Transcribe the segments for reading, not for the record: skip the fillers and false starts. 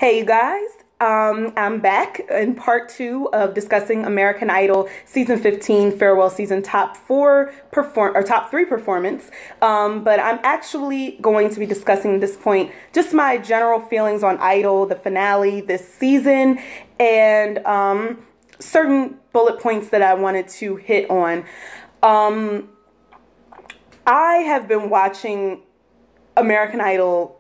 Hey you guys, I'm back in part two of discussing American Idol season 15 farewell season top three performance. But I'm actually going to be discussing at this point just my general feelings on Idol, the finale this season, and certain bullet points that I wanted to hit on. I have been watching American Idol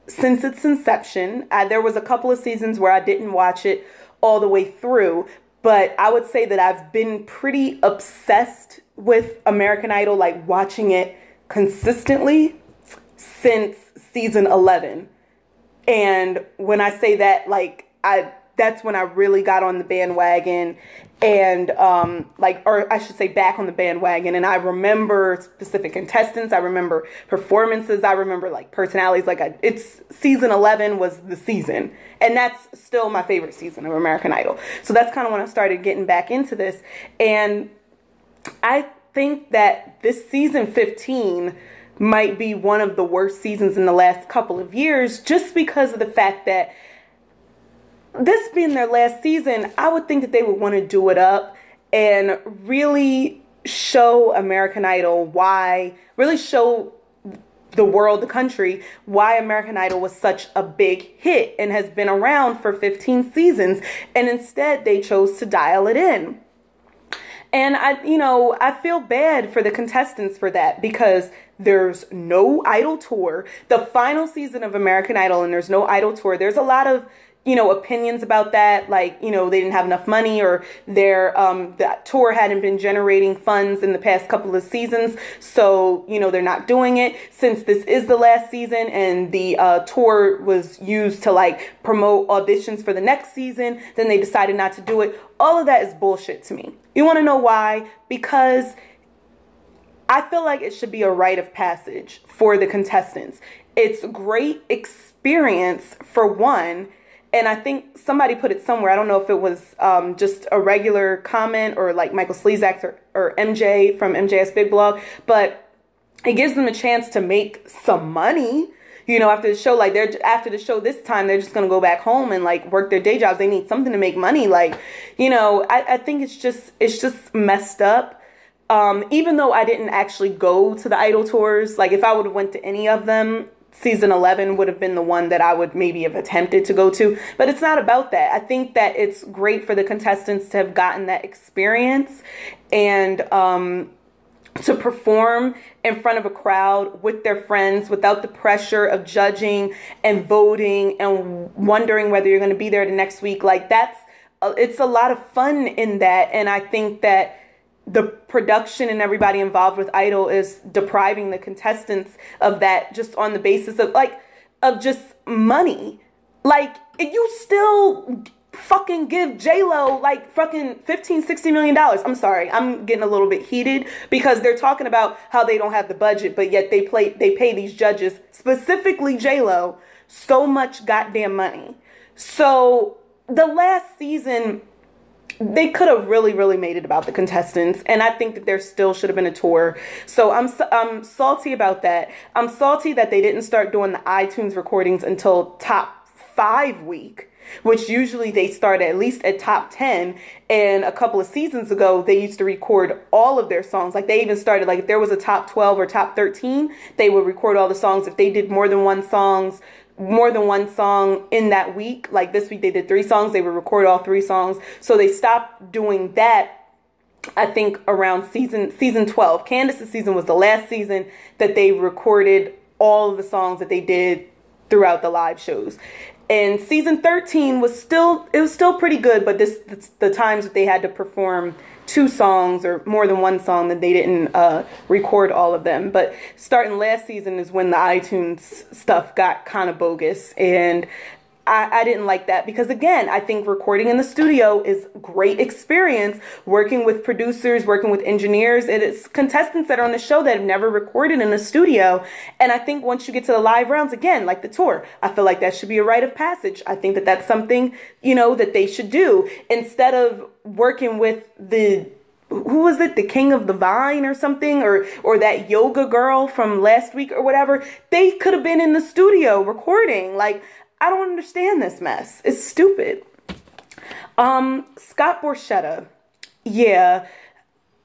since its inception. There was a couple of seasons where I didn't watch it all the way through, but I would say that I've been pretty obsessed with American Idol, like watching it consistently since season 11. And when I say that, that's when I really got on the bandwagon and or I should say back on the bandwagon. And I remember specific contestants. I remember performances. I remember personalities. It's season 11 was the season. And that's still my favorite season of American Idol. So that's kind of when I started getting back into this. And I think that this season 15 might be one of the worst seasons in the last couple of years, just because of the fact that this being their last season, I would think that they would want to do it up and really show American Idol really show the world, the country, why American Idol was such a big hit and has been around for 15 seasons. And instead they chose to dial it in. And I feel bad for the contestants for that, because there's no Idol tour. The final season of American Idol, and there's no Idol tour. There's a lot of opinions about that, they didn't have enough money, or that tour hadn't been generating funds in the past couple of seasons, so they're not doing it. Since this is the last season and the tour was used to promote auditions for the next season, then they decided not to do it. All of that is bullshit to me. You want to know why? Because I feel like it should be a rite of passage for the contestants. It's great experience for one. And I think somebody put it somewhere. I don't know if it was just a regular comment or Michael Slezak or MJ from MJS Big Blog, but it gives them a chance to make some money. After the show, after the show this time, they're just gonna go back home and work their day jobs. They need something to make money. I think it's just messed up. Even though I didn't actually go to the Idol tours, if I would have went to any of them, season 11 would have been the one that I would maybe have attempted to go to. But it's not about that. I think that it's great for the contestants to have gotten that experience and to perform in front of a crowd with their friends without the pressure of judging and voting and wondering whether you're going to be there the next week. It's a lot of fun in that. And I think that the production and everybody involved with Idol is depriving the contestants of that, just on the basis of just money. You still fucking give J-Lo fucking $15-60 million. I'm sorry, I'm getting a little bit heated because they're talking about how they don't have the budget, but yet they pay these judges, specifically J-Lo, so much goddamn money. So the last season, they could have really made it about the contestants, and I think that there still should have been a tour. So I'm salty about that. I'm salty that they didn't start doing the iTunes recordings until top 5 week, which usually they start at least at top 10. And a couple of seasons ago, they used to record all of their songs. They even started, if there was a top 12 or top 13, they would record all the songs. If they did more than one song in that week, this week they did 3 songs, they would record all 3 songs. So they stopped doing that, I think, around season 12. Candace's season was the last season that they recorded all of the songs that they did throughout the live shows. And season 13 was still pretty good, but the times that they had to perform 2 songs or more than 1 song, that they didn't record all of them. But starting last season is when the iTunes stuff got kind of bogus, and I didn't like that, because again, I think recording in the studio is great experience, working with producers, working with engineers, and it's contestants that are on the show that have never recorded in a studio. And I think once you get to the live rounds, again, like the tour, I feel like that should be a rite of passage. I think that that's something, that they should do, instead of working with who was it? The King of the Vine or something, or that yoga girl from last week or whatever. They could have been in the studio recording. I don't understand this mess. It's stupid. Scott Borchetta. Yeah.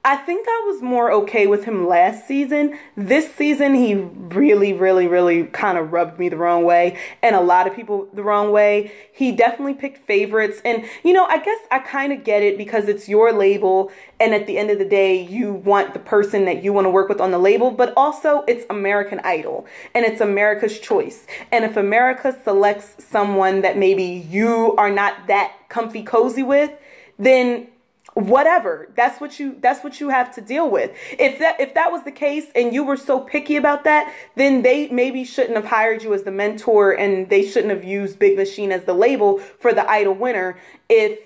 I think I was more okay with him last season. This season, he really, really, really kind of rubbed me the wrong way, and a lot of people the wrong way. He definitely picked favorites, and, you know, I guess I kind of get it because it's your label, and at the end of the day, you want the person that you want to work with on the label, but also it's American Idol, and it's America's choice. And if America selects someone that maybe you are not that comfy cozy with, then whatever, that's what you have to deal with. If that was the case and you were so picky about that, then they maybe shouldn't have hired you as the mentor, and they shouldn't have used Big Machine as the label for the Idol winner if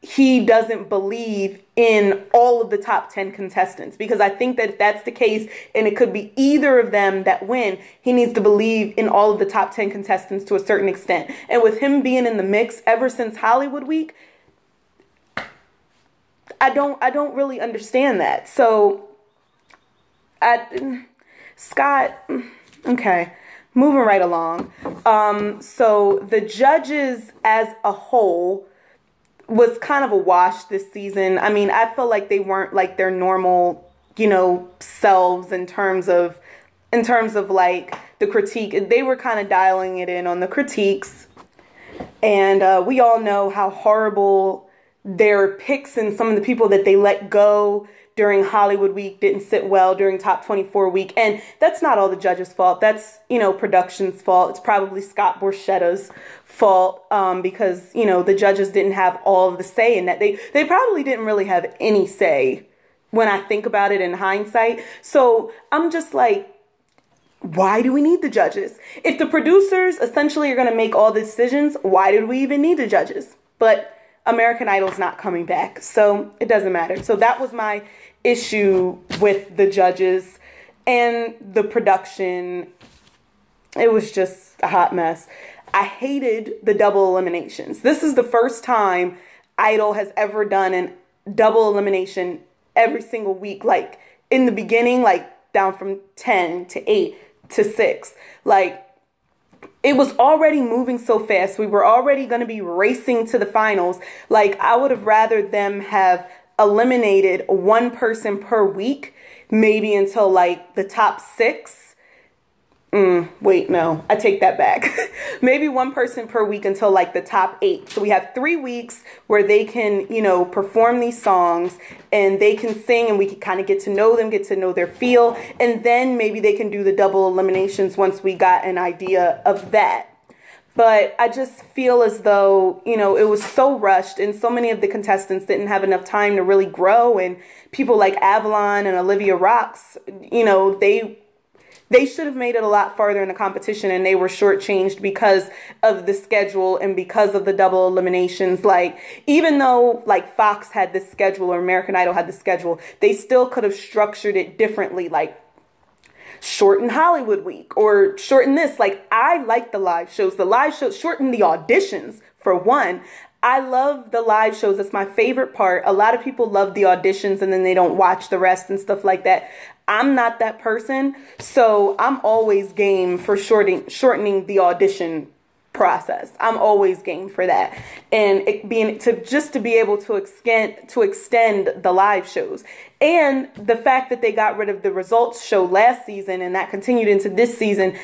he doesn't believe in all of the top 10 contestants. Because I think that if that's the case, and it could be either of them that win, he needs to believe in all of the top 10 contestants to a certain extent. And with him being in the mix ever since Hollywood Week, I don't really understand that. So, Scott, okay, moving right along. So the judges as a whole was kind of a wash this season. I mean, I feel like they weren't like their normal, you know, selves in terms of like the critique. They were kind of dialing it in on the critiques, and we all know how horrible their picks and some of the people that they let go during Hollywood Week didn't sit well during Top 24 Week. And that's not all the judges' fault. That's, you know, production's fault. It's probably Scott Borchetta's fault, because, you know, the judges didn't have all of the say in that. They probably didn't really have any say when I think about it in hindsight. So I'm just like, why do we need the judges? If the producers essentially are going to make all the decisions, why did we even need the judges? But American Idol's not coming back, so it doesn't matter. So that was my issue with the judges and the production. It was just a hot mess. I hated the double eliminations. This is the first time Idol has ever done a double elimination every single week. Like in the beginning, like down from 10 to 8 to 6. Like, it was already moving so fast. We were already going to be racing to the finals. Like, I would have rather them have eliminated one person per week, maybe until like the top 6. Wait, no, I take that back. Maybe one person per week until like the top 8. So we have 3 weeks where they can, you know, perform these songs and they can sing, and we can kind of get to know them, get to know their feel. And then maybe they can do the double eliminations once we got an idea of that. But I just feel as though, you know, it was so rushed, and so many of the contestants didn't have enough time to really grow. And people like Avalon and Olivia Rox, you know, they should have made it a lot farther in the competition, and they were shortchanged because of the schedule and because of the double eliminations. Like, even though like Fox had this schedule or American Idol had this schedule, they still could have structured it differently, like shorten Hollywood Week or shorten this. Like, I like the live shows. The live shows, shorten the auditions for one. I love the live shows. It's my favorite part. A lot of people love the auditions and then they don't watch the rest and stuff like that. I'm not that person, so I'm always game for shortening the audition process. I'm always game for that, and it being to be able to extend the live shows. And the fact that they got rid of the results show last season and that continued into this season,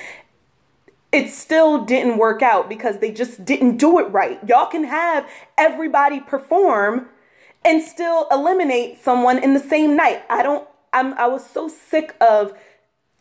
it still didn't work out because they just didn't do it right. Y'all can have everybody perform and still eliminate someone in the same night. I was so sick of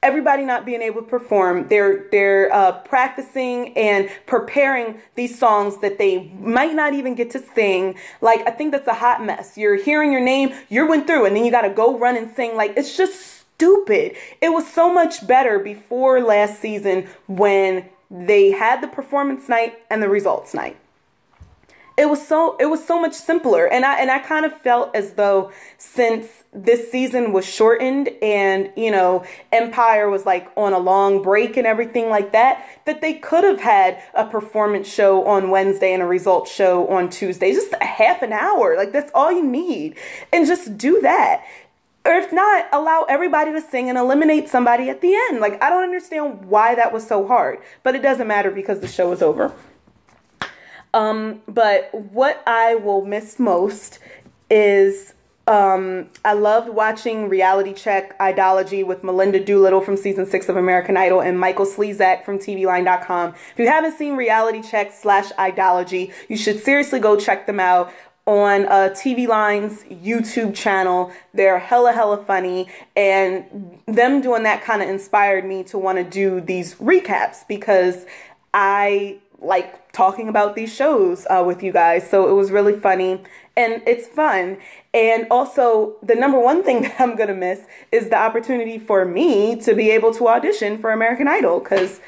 everybody not being able to perform. They're practicing and preparing these songs that they might not even get to sing. Like, I think that's a hot mess. You're hearing your name, you went through, and then you got to go run and sing. Like, it's just stupid. It was so much better before last season when they had the performance night and the results night. It was so much simpler, and I kind of felt as though since this season was shortened and, you know, Empire was like on a long break and everything like that, that they could have had a performance show on Wednesday and a results show on Tuesday. Just a half an hour. Like, that's all you need, and just do that. Or if not, allow everybody to sing and eliminate somebody at the end. Like, I don't understand why that was so hard, but it doesn't matter because the show is over. But what I will miss most is I loved watching Reality Check Idology with Melinda Doolittle from season 6 of American Idol and Michael Slezak from TVLine.com. If you haven't seen Reality Check / Idology, you should seriously go check them out on TV Line's YouTube channel. They're hella funny, and them doing that kind of inspired me to want to do these recaps because I like talking about these shows with you guys. So it was really funny and it's fun. And also the number one thing that I'm gonna miss is the opportunity for me to be able to audition for American Idol, because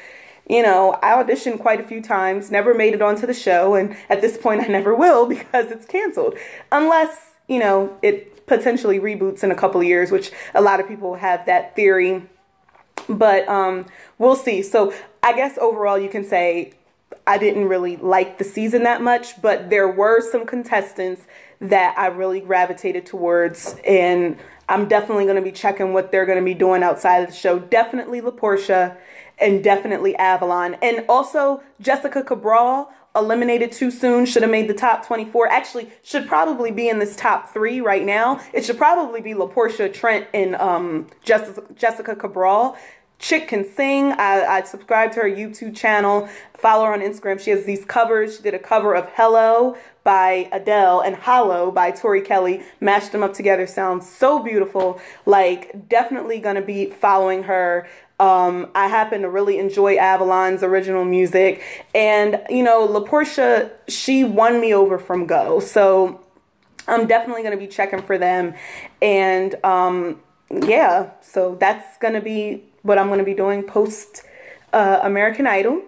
you know, I auditioned quite a few times, never made it onto the show, and at this point I never will because it's canceled. Unless, you know, it potentially reboots in a couple of years, which a lot of people have that theory. But we'll see. So I guess overall you can say I didn't really like the season that much, but there were some contestants that I really gravitated towards, and I'm definitely going to be checking what they're going to be doing outside of the show. Definitely LaPortia and definitely Avalon. And also Jessica Cabral, eliminated too soon, should have made the top 24. Actually, should probably be in this top 3 right now. It should probably be LaPortia, Trent, and Jessica Cabral. Chick can sing. I subscribe to her YouTube channel, follow her on Instagram. She has these covers. She did a cover of Hello by Adele and Hollow by Tori Kelly. Mashed them up together. Sounds so beautiful. Like, definitely gonna be following her. I happen to really enjoy Avalon's original music, and you know, LaPortia, she won me over from Go, so I'm definitely going to be checking for them. And yeah, so that's going to be what I'm going to be doing post American Idol.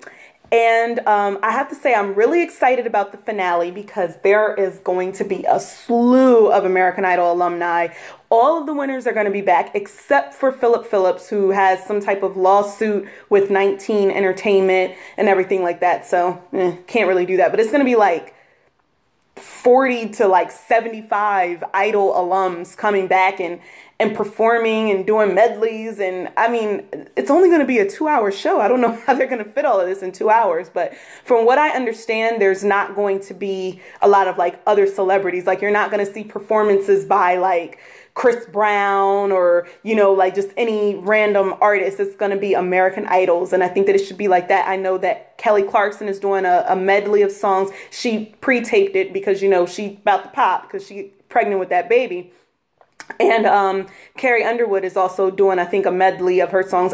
And I have to say, I'm really excited about the finale because there is going to be a slew of American Idol alumni. All of the winners are going to be back except for Philip Phillips, who has some type of lawsuit with 19 Entertainment and everything like that. So can't really do that. But it's going to be like 40 to like 75 Idol alums coming back and performing and doing medleys. And I mean, it's only going to be a 2-hour show. I don't know how they're going to fit all of this in 2 hours, but from what I understand, there's not going to be a lot of like other celebrities. Like, you're not going to see performances by like Chris Brown or, you know, like just any random artist. It's going to be American Idols. And I think that it should be like that. I know that Kelly Clarkson is doing a medley of songs. She pre-taped it because, you know, she about to pop because she's pregnant with that baby. And Carrie Underwood is also doing, I think, a medley of her songs.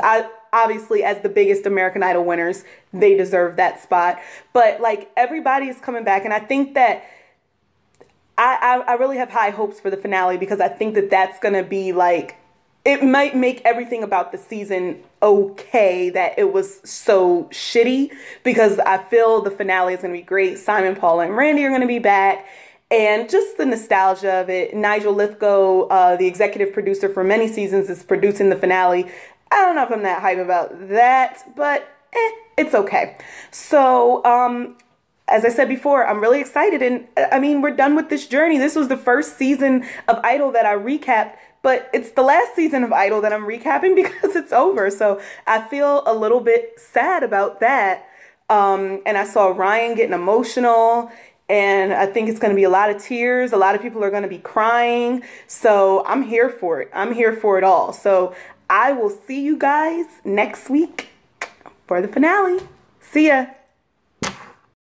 Obviously, as the biggest American Idol winners, they deserve that spot. But like, everybody is coming back, and I think that I really have high hopes for the finale because I think that that's going to be like, it might make everything about the season okay that it was so shitty, because I feel the finale is going to be great. Simon, Paula, and Randy are going to be back. And just the nostalgia of it. Nigel Lithgow, the executive producer for many seasons, is producing the finale. I don't know if I'm that hype about that, but it's okay. So, as I said before, I'm really excited. And I mean, we're done with this journey. This was the first season of Idol that I recapped, but it's the last season of Idol that I'm recapping because it's over. So I feel a little bit sad about that. And I saw Ryan getting emotional. And I think it's going to be a lot of tears. A lot of people are going to be crying. So I'm here for it. I'm here for it all. So I will see you guys next week for the finale. See ya.